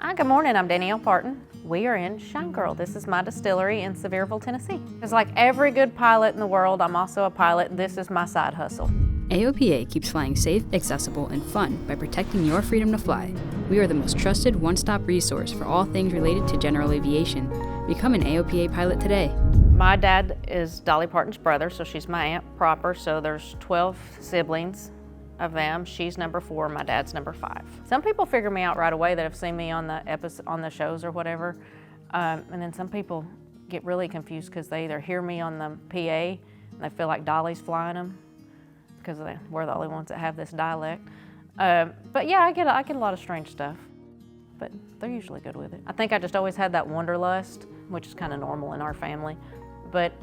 Hi, good morning. I'm Danielle Parton. We are in Shine Girl. This is my distillery in Sevierville, Tennessee. It's like every good pilot in the world, I'm also a pilot. This is my side hustle. AOPA keeps flying safe, accessible, and fun by protecting your freedom to fly. We are the most trusted one-stop resource for all things related to general aviation. Become an AOPA pilot today. My dad is Dolly Parton's brother, so she's my aunt proper, so there's 12 siblings of them. She's number 4, my dad's number 5. Some people figure me out right away that have seen me on the shows or whatever, and then some people get really confused because they either hear me on the PA and they feel like Dolly's flying them because we're the only ones that have this dialect. But yeah, I get a lot of strange stuff, but they're usually good with it. I think I just always had that wanderlust, which is kind of normal in our family, but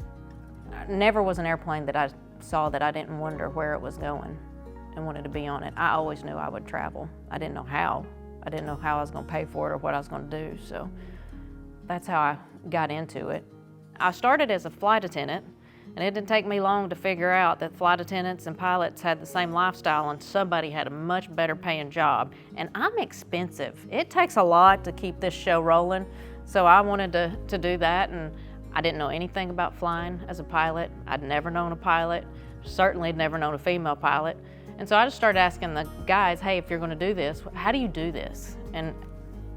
never was an airplane that I saw that I didn't wonder where it was going and wanted to be on it. I always knew I would travel. I didn't know how. I didn't know how I was gonna pay for it or what I was gonna do, so that's how I got into it. I started as a flight attendant, and it didn't take me long to figure out that flight attendants and pilots had the same lifestyle and somebody had a much better paying job. And I'm expensive. It takes a lot to keep this show rolling, so I wanted to do that, and I didn't know anything about flying as a pilot. I'd never known a pilot, certainly had never known a female pilot. And so I just started asking the guys, hey, if you're gonna do this, how do you do this? And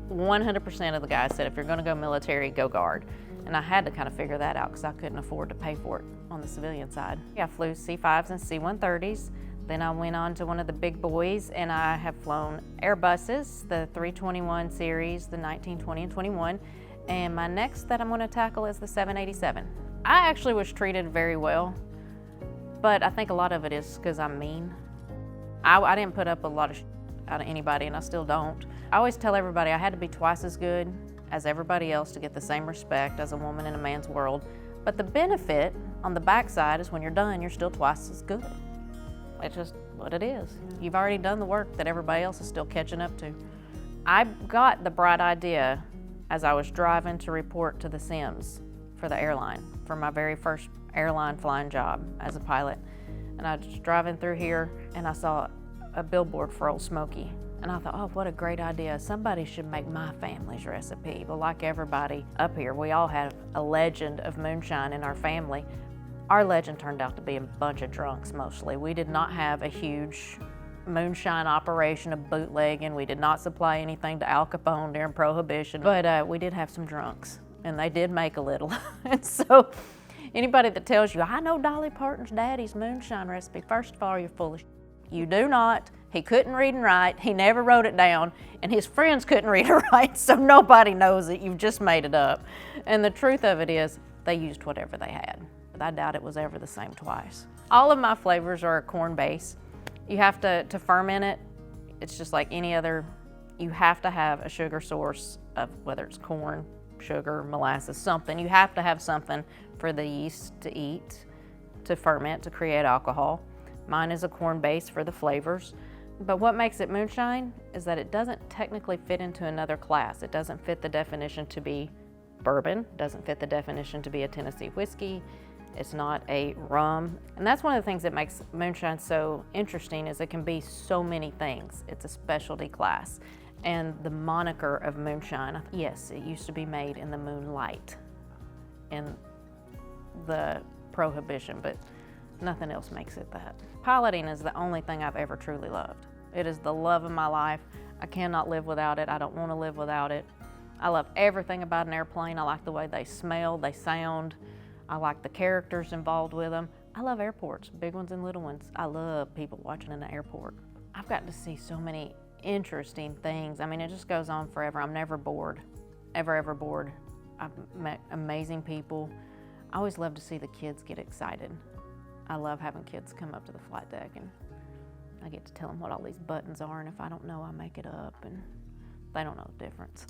100% of the guys said, if you're gonna go military, go guard. And I had to kind of figure that out because I couldn't afford to pay for it on the civilian side. I flew C-5s and C-130s. Then I went on to one of the big boys, and I have flown Airbuses, the 321 series, the 19, 20, and 21. And my next that I'm gonna tackle is the 787. I actually was treated very well, but I think a lot of it is because I'm mean. I didn't put up a lot of out of anybody, and I still don't. I always tell everybody I had to be twice as good as everybody else to get the same respect as a woman in a man's world. But the benefit on the backside is when you're done, you're still twice as good. It's just what it is. You've already done the work that everybody else is still catching up to. I got the bright idea as I was driving to report to the Sims for the airline, for my very first airline flying job as a pilot. And I was just driving through here, and I saw a billboard for Old Smoky. And I thought, oh, what a great idea. Somebody should make my family's recipe. But like everybody up here, we all have a legend of moonshine in our family. Our legend turned out to be a bunch of drunks mostly. We did not have a huge moonshine operation of bootlegging. We did not supply anything to Al Capone during Prohibition, but we did have some drunks, and they did make a little. And so anybody that tells you, I know Dolly Parton's daddy's moonshine recipe, first of all, you're full of shit. You do not. He couldn't read and write. He never wrote it down, and his friends couldn't read or write, so nobody knows it. You've just made it up. And the truth of it is, they used whatever they had. But I doubt it was ever the same twice. All of my flavors are a corn base. You have to ferment it. It's just like any other, you have to have a sugar source of whether it's corn, sugar, molasses, something. You have to have something for the yeast to eat, to ferment, to create alcohol. Mine is a corn base for the flavors. But what makes it moonshine is that it doesn't technically fit into another class. It doesn't fit the definition to be bourbon, doesn't fit the definition to be a Tennessee whiskey. It's not a rum. And that's one of the things that makes moonshine so interesting is it can be so many things. It's a specialty class. And the moniker of moonshine, yes, it used to be made in the moonlight in the Prohibition, but nothing else makes it that. Piloting is the only thing I've ever truly loved. It is the love of my life. I cannot live without it. I don't want to live without it. I love everything about an airplane. I like the way they smell, they sound. I like the characters involved with them. I love airports, big ones and little ones. I love people watching in the airport. I've gotten to see so many interesting things. I mean, it just goes on forever. I'm never bored, ever bored. I've met amazing people. I always love to see the kids get excited. I love having kids come up to the flight deck, and I get to tell them what all these buttons are, and if I don't know, I make it up, and they don't know the difference.